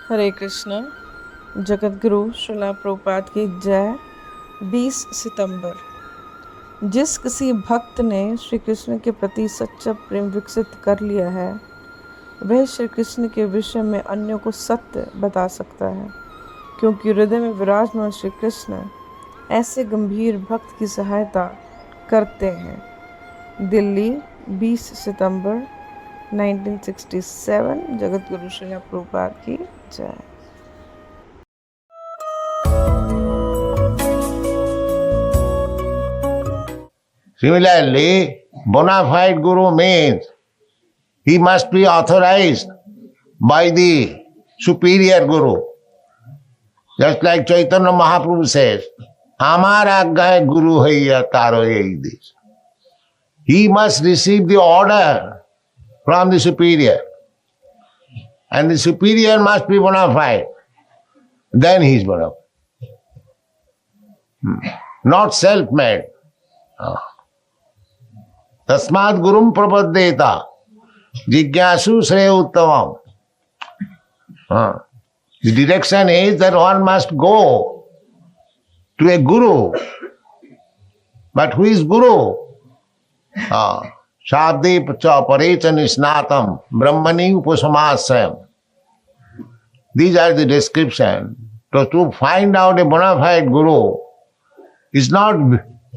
हरे कृष्णा। जगत गुरु श्रीला प्रभुपाद की जय। 20 सितंबर। जिस किसी भक्त ने श्री कृष्ण के प्रति सच्चा प्रेम विकसित कर लिया है, वह श्री कृष्ण के विषय में अन्यों को सत्य बता सकता है, क्योंकि हृदय में विराजमान श्री कृष्ण ऐसे गंभीर भक्त की सहायता करते हैं। दिल्ली, 20 सितंबर 1967। जगत गुरु श्रीला प्रभुपाद की जय। Similarly, bona fide guru means he must be authorized by the superior guru. Just like Chaitanya Mahaprabhu says, Amar aggaye guru haiya taro ei desh. He must receive the order from the superior. And the superior must be bona fide. Then he is bona fide. Not self-made. तस्मात् गुरुम प्रपद्येता जिज्ञासु श्रेय उत्तमम. The direction is that one must go to a guru. But who is guru? Shābde cha parecha nisnatam brahmani upasamasayam. These are the description. So to find out a bona fide guru is not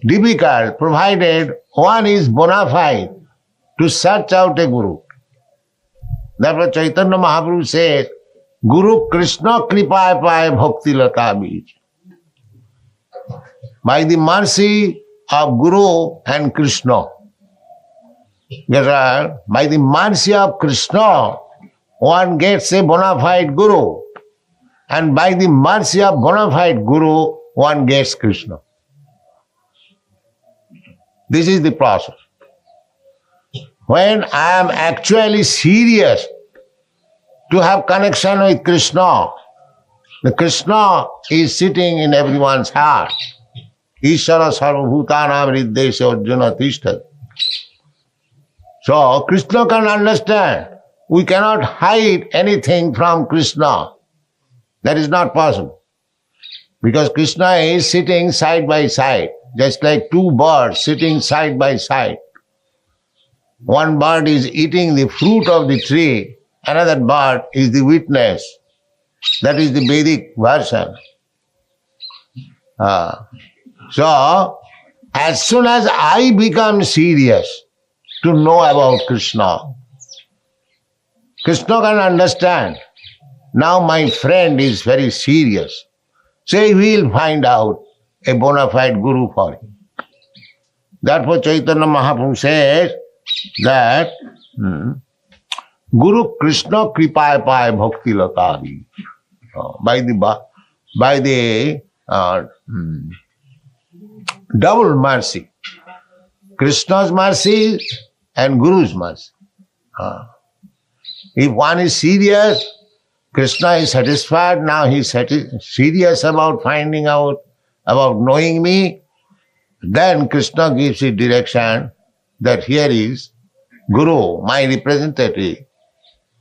difficult, provided one is bona fide to search out a guru. Therefore Chaitanya Mahaprabhu said, Guru Krishna kripaya paya bhakti lata bij. By the mercy of Guru and Krishna, by the mercy of Krishna, one gets a bona fide Guru, and by the mercy of bona fide Guru, one gets Krishna. This is the process. When I am actually serious to have connection with Krishna, the Krishna is sitting in everyone's heart. Ishvara sarvabhutanam riddesya arjuna tishtat. So Krishna can understand. We cannot hide anything from Krishna. That is not possible. Because Krishna is sitting side by side, just like two birds sitting side by side. One bird is eating the fruit of the tree, another bird is the witness. That is the Vedic version. So, as soon as I become serious to know about Krishna, Krishna can understand. Now my friend is very serious. So he will find out a bona fide guru for him. Therefore Chaitanya Mahaprabhu says that Guru Krishna kripaya paya bhakti lata bij. By the double mercy, Krishna's mercy and Guru's mercy. If one is serious, Krishna is satisfied, now he is serious about finding out, about knowing me, then Krishna gives a direction that here is Guru, my representative.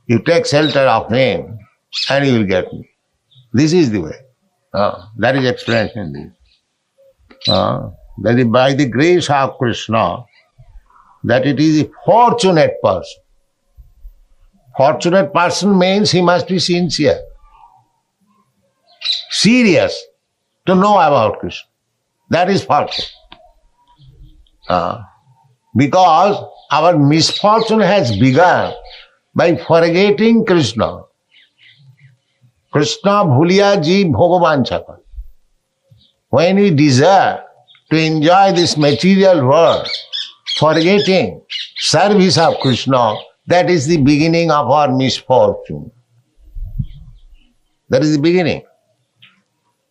You take shelter of him and you will get me. This is the way. That is explained in this. That is by the grace of Krishna, that it is a fortunate person. Fortunate person means he must be sincere, serious to know about Krishna. That is fortune. Because our misfortune has begun by forgetting Krishna. Krishna bhuliya jeev bhogavan chakar. When we desire to enjoy this material world, forgetting service of Krishna, that is the beginning of our misfortune. That is the beginning.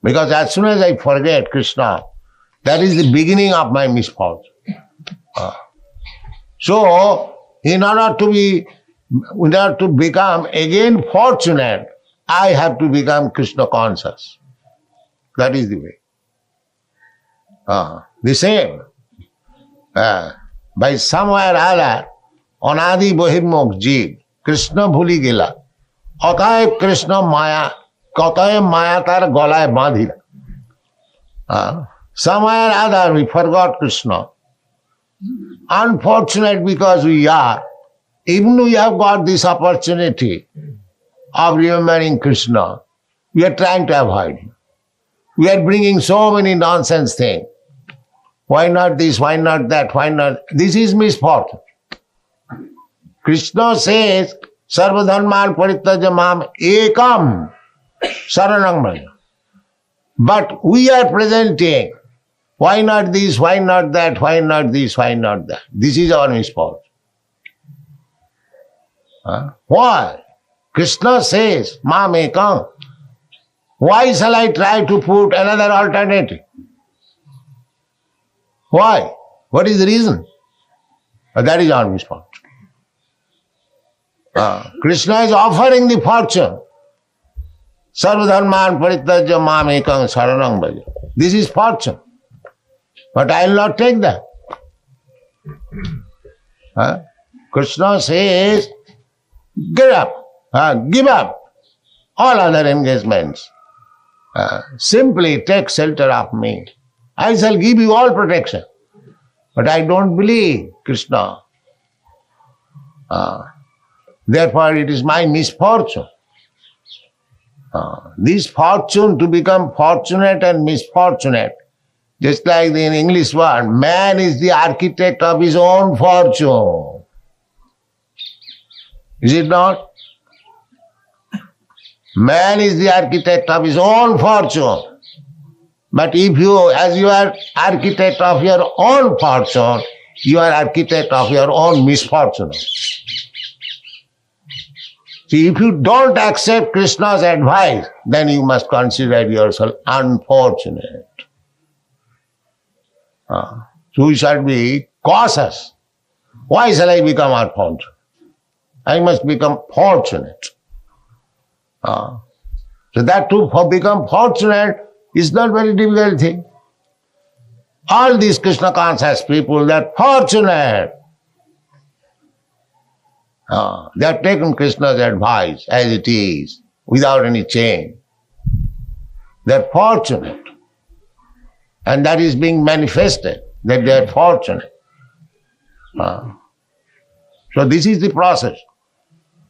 Because as soon as I forget Krishna, that is the beginning of my misfortune. So, in order to become again fortunate, I have to become Krishna conscious. That is the way. The same. By somewhere or other, অনাদি বহির্মুখ জীব কৃষ্ণ ভুলি গেলা, অতএব কৃষ্ণ মায়া অতএব মায়া তার গলায় বাঁধিল। Somewhere or other we forgot Krishna. Unfortunate because we are. Even we have got this opportunity of remembering Krishna, we are trying to avoid him. We are bringing so many nonsense things. Why not this? Why not that? Why not? This is misfortune. Krishna says, Sarvadharman parityaja mam ekam saranam braja. But we are presenting, why not this? Why not that? Why not this? Why not that? This is our misfortune. Why? Krishna says, mam ekam. Why shall I try to put another alternative? Why? What is the reason? That is our misfortune. Krishna is offering the fortune. Sarvadharman parityaja mam ekam saranam braja. This is fortune. But I will not take that. Krishna says, get up, give up all other engagements. Simply take shelter of me. I shall give you all protection. But I don't believe Krishna. Therefore it is my misfortune. This fortune to become fortunate and misfortunate, just like the English word, man is the architect of his own fortune. Is it not? Man is the architect of his own fortune. But if you, as you are architect of your own fortune, you are architect of your own misfortune. See, if you don't accept Krishna's advice, then you must consider yourself unfortunate. So we should be cautious. Why shall I become unfortunate? I must become fortunate. So that to become fortunate is not very difficult thing. All these Krishna conscious people, they are fortunate. They have taken Krishna's advice as it is, without any change. They are fortunate. And that is being manifested, that they are fortunate. So this is the process.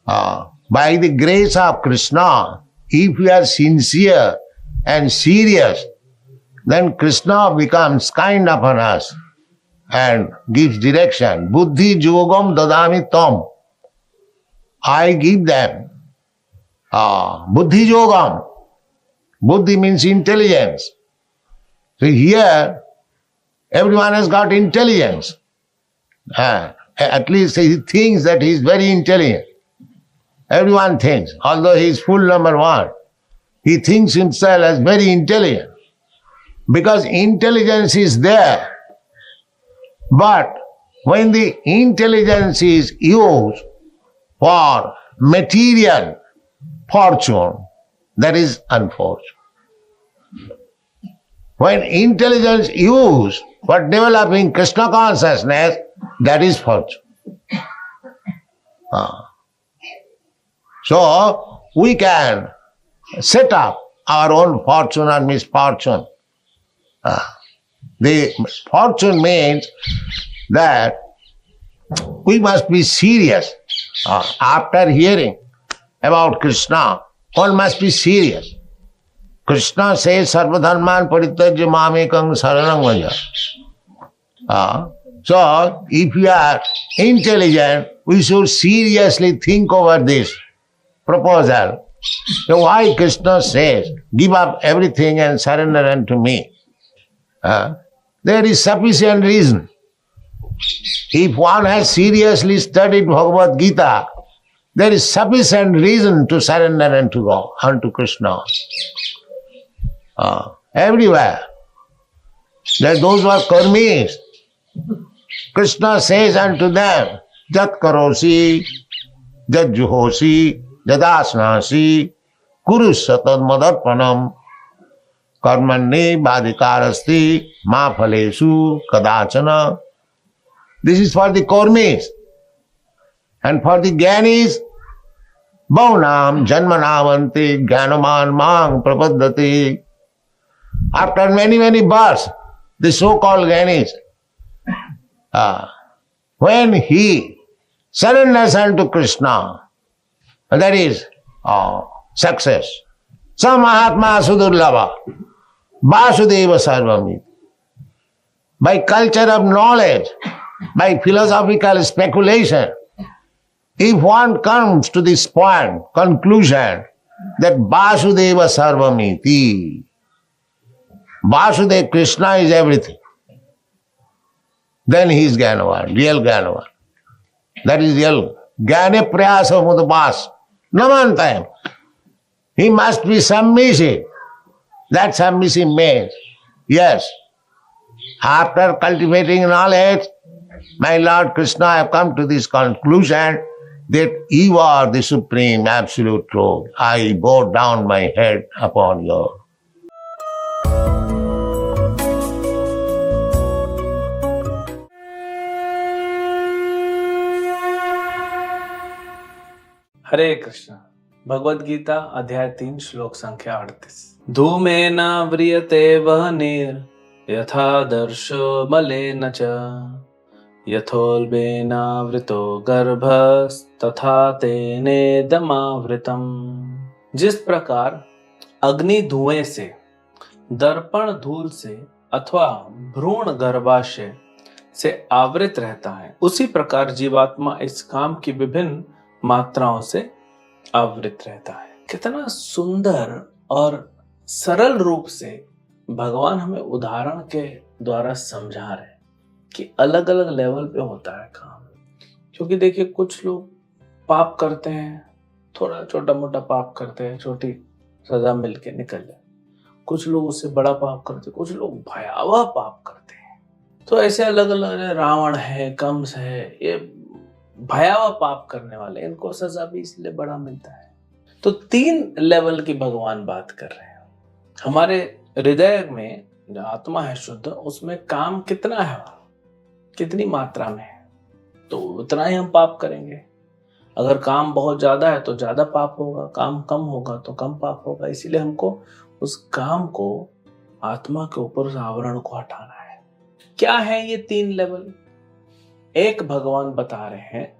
By the grace of Krishna, if we are sincere and serious, then Krishna becomes kind upon us and gives direction. Buddhi yogam dadami tam. I give them buddhi yogam. Buddhi means intelligence. So here, everyone has got intelligence. At least he thinks that he is very intelligent. Everyone thinks, although he is full number one, he thinks himself as very intelligent. Because intelligence is there. But when the intelligence is used for material fortune, that is unfortunate. When intelligence used for developing Krishna consciousness, that is fortune. So we can set up our own fortune and misfortune. The fortune means that we must be serious. After hearing about Krishna, one must be serious. Krishna says, Sarvadharman parityaja mam ekam saranam braja. So, if we are intelligent, we should seriously think over this proposal. So why Krishna says, give up everything and surrender unto me? There is sufficient reason. If one has seriously studied Bhagavad Gita, there is sufficient reason to surrender unto Krishna. Everywhere. That those who are karmis, Krishna says unto them, Jat karosi, jat juhosi, jadasnasi, kurusatad madarpanam, karmanne badikarasti, ma phalesu kadachana. This is for the karmis. And for the jnanis, Baunam janmanavanti jnanaman mang prapaddati. After many, many births, the so-called Gyanis, when he surrenders unto Krishna, that is success. Sa Mahatma Sudurlava, Vasudeva Sarvamiti. By culture of knowledge, by philosophical speculation, if one comes to this point, conclusion, that Vasudeva Sarvamiti, Vasudeva Krishna is everything, then he is Jnanavan, real Jnanavan. That is real. Jnane prayasa mudbas. Namantayam. He must be submissive. That submissive means, yes, after cultivating knowledge, my Lord Krishna, I have come to this conclusion that you are the supreme absolute truth. I bow down my head upon you. हरे कृष्ण। भगवद गीता अध्याय 3 श्लोक संख्या 38। धूमेन व्रियते वह्निर् यथादर्शो मलेन च यथोल्बेनावृतो गर्भस्तथा तेनेदमावृतम्। जिस प्रकार अग्नि धुएं से, दर्पण धूल से अथवा भ्रूण गर्भाशय से आवृत रहता है, उसी प्रकार जीवात्मा इस काम की विभिन्न मात्राओं से आवृत रहता है। कितना सुंदर और सरल रूप से भगवान हमें उदाहरण के द्वारा समझा रहे हैं कि अलग अलग लेवल पे होता है काम। क्योंकि देखिए, कुछ लोग पाप करते हैं, थोड़ा छोटा मोटा पाप करते हैं, छोटी सजा मिलके निकल जाए। कुछ लोग उससे बड़ा पाप करते हैं, कुछ लोग भयावह पाप करते हैं। तो ऐसे अलग अलग, रावण है, कंस है, ये भयावह पाप करने वाले, इनको सजा भी इसलिए बड़ा मिलता है। तो 3 लेवल की भगवान बात कर रहे हैं। हमारे हृदय में जो आत्मा है शुद्ध, उसमें काम कितना है, कितनी मात्रा में है, तो उतना ही हम पाप करेंगे। अगर काम बहुत ज्यादा है तो ज्यादा पाप होगा, काम कम होगा तो कम पाप होगा। इसीलिए हमको उस काम को, आत्मा के ऊपर उस आवरण को हटाना है। क्या है ये 3 लेवल? एक भगवान बता रहे हैं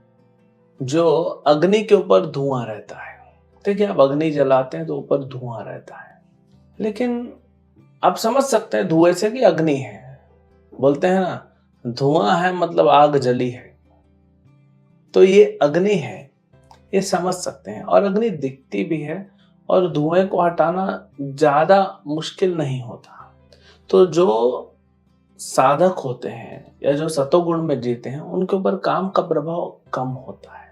जो अग्नि के ऊपर धुआं रहता है। देखिए, आप अग्नि जलाते हैं तो ऊपर धुआं रहता है, लेकिन आप समझ सकते हैं धुएं से कि अग्नि है। बोलते हैं ना, धुआं है मतलब आग जली है, तो ये अग्नि है, ये समझ सकते हैं। और अग्नि दिखती भी है और धुएं को हटाना ज्यादा मुश्किल नहीं होता। तो जो साधक होते हैं या जो सतोगुण में जीते हैं, उनके ऊपर काम का प्रभाव कम होता है,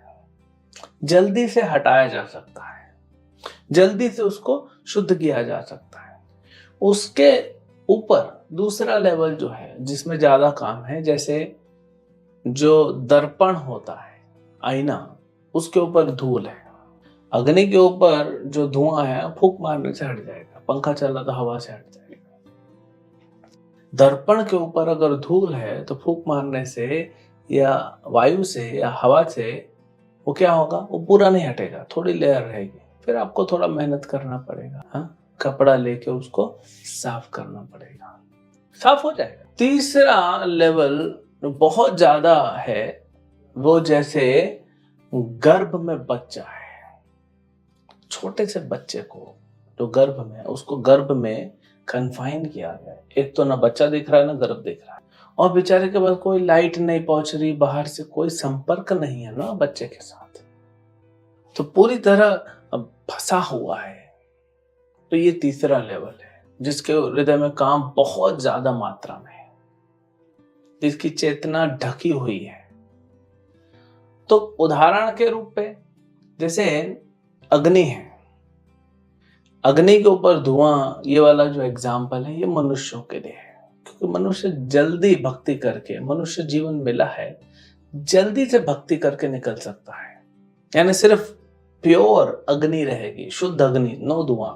जल्दी से हटाया जा सकता है, जल्दी से उसको शुद्ध किया जा सकता है। उसके ऊपर दूसरा लेवल जो है, जिसमें ज्यादा काम है, जैसे जो दर्पण होता है, आईना, उसके ऊपर धूल है। अग्नि के ऊपर जो धुआं है, फूंक मारने से हट जाएगा, पंखा चला तो हवा से हट जाएगा। दर्पण के ऊपर अगर धूल है तो फूंक मारने से या वायु से या हवा से वो क्या होगा, वो पूरा नहीं हटेगा, थोड़ी लेयर रहेगी। फिर आपको थोड़ा मेहनत करना पड़ेगा, हाँ, कपड़ा लेके उसको साफ करना पड़ेगा, साफ हो जाएगा। तीसरा लेवल बहुत ज्यादा है, वो जैसे गर्भ में बच्चा है, छोटे से बच्चे को जो गर्भ में, उसको गर्भ में कन्फाइन किया गया। एक तो ना बच्चा दिख रहा है ना गर्भ दिख रहा है, और बेचारे के पास कोई लाइट नहीं पहुंच रही, बाहर से कोई संपर्क नहीं है ना बच्चे के साथ, तो पूरी तरह फंसा हुआ है। तो ये तीसरा लेवल है, जिसके हृदय में काम बहुत ज्यादा मात्रा में है, जिसकी चेतना ढकी हुई है। तो उदाहरण के रूप पे जैसे अग्नि है, अग्नि के ऊपर धुआं, ये वाला जो एग्जाम्पल है, ये मनुष्यों के लिए है। क्योंकि मनुष्य जल्दी भक्ति करके, मनुष्य जीवन मिला है, जल्दी से भक्ति करके निकल सकता है। यानी सिर्फ प्योर अग्नि रहेगी, शुद्ध अग्नि, नो धुआं,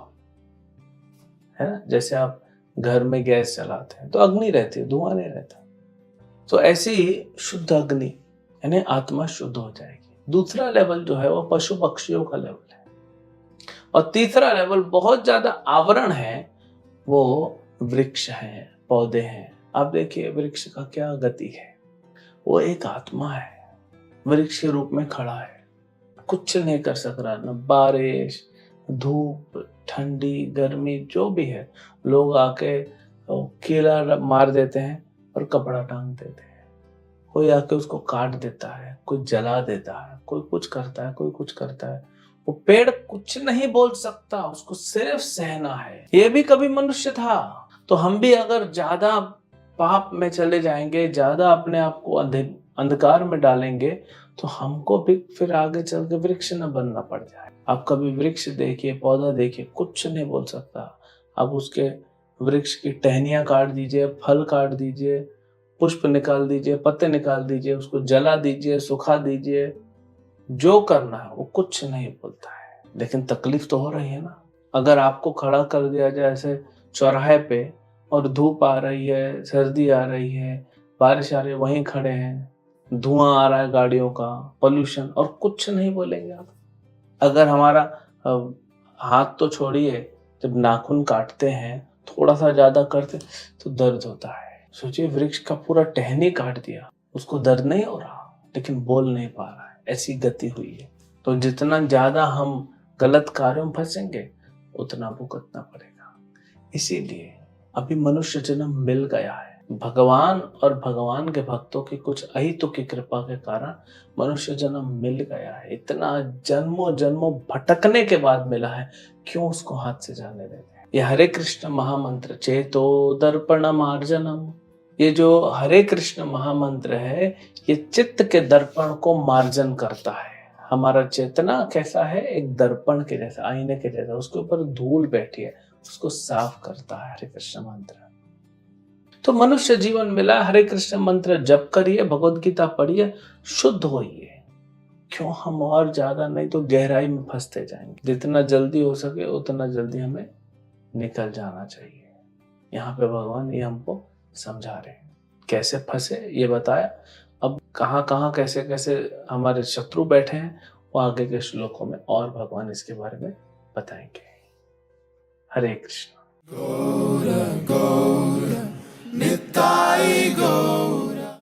है ना। जैसे आप घर में गैस चलाते हैं तो अग्नि रहती है, धुआं नहीं रहता। तो ऐसी ही शुद्ध अग्नि, यानी आत्मा शुद्ध हो जाएगी। दूसरा लेवल जो है वो पशु पक्षियों का लेवल है, और तीसरा लेवल बहुत ज्यादा आवरण है, वो वृक्ष है, पौधे हैं। आप देखिए वृक्ष का क्या गति है, वो एक आत्मा है, वृक्ष के रूप में खड़ा है, कुछ नहीं कर सक रहा, न बारिश, धूप, ठंडी, गर्मी, जो भी है, लोग आके कीला मार देते हैं और कपड़ा टांग देते हैं, कोई आके उसको काट देता है, कोई जला देता है, कोई कुछ करता है, कोई कुछ करता है। वो पेड़ कुछ नहीं बोल सकता, उसको सिर्फ सहना है। ये भी कभी मनुष्य था। तो हम भी अगर ज्यादा पाप में चले जाएंगे, ज्यादा अपने आप को अंधकार में डालेंगे, तो हमको भी फिर आगे चल के वृक्ष न बनना पड़ जाए। आप कभी वृक्ष देखिए, पौधा देखिए, कुछ नहीं बोल सकता। अब उसके वृक्ष की टहनियां काट दीजिए, फल काट दीजिए, पुष्प निकाल दीजिए, पत्ते निकाल दीजिए, उसको जला दीजिए, सुखा दीजिए, जो करना है वो कुछ नहीं बोलता है। लेकिन तकलीफ तो हो रही है ना। अगर आपको खड़ा कर दिया जाए ऐसे चौराहे पे, और धूप आ रही है, सर्दी आ रही है, बारिश आ रही है, वहीं खड़े हैं, धुआं आ रहा है गाड़ियों का, पोल्यूशन, और कुछ नहीं बोलेंगे आप। अगर हमारा हाथ तो छोड़िए, जब नाखून काटते हैं, थोड़ा सा ज्यादा करते तो दर्द होता है। सोचिए वृक्ष का पूरा टहनी काट दिया, उसको दर्द नहीं हो रहा, लेकिन बोल नहीं पा रहा है, ऐसी गति हुई है। तो जितना ज्यादा हम गलत कार्यों में फंसेंगे, उतना भुगतना पड़ेगा। इसीलिए अभी मनुष्य जन्म मिल गया है। भगवान और भगवान के भक्तों की कुछ अहितों की कृपा के कारण मनुष्य जन्म मिल गया है। इतना जन्मों जन्मों भटकने के बाद मिला है, क्यों उसको हाथ से जाने देते हैं। ये हरे कृष्ण महामंत्र, चेतो दर्पण मार्जनम, ये जो हरे कृष्ण महामंत्र है, ये चित्त के दर्पण को मार्जन करता है। हमारा चेतना कैसा है, एक दर्पण के जैसा, आईने के जैसा, उसके ऊपर धूल बैठी है, उसको साफ करता है हरे कृष्ण मंत्र। तो मनुष्य जीवन मिला, हरे कृष्ण मंत्र जप करिए, भगवद गीता पढ़िए, शुद्ध होइए। क्यों हम और ज्यादा नहीं तो गहराई में फंसते जाएंगे। जितना जल्दी हो सके उतना जल्दी हमें निकल जाना चाहिए। यहाँ पे भगवान ये हमको समझा रहे हैं, कैसे फंसे ये बताया। अब कहाँ कहाँ कैसे कैसे हमारे शत्रु बैठे हैं, वो आगे के श्लोकों में और भगवान इसके बारे में बताएंगे। हरे कृष्ण। Nitai Gaur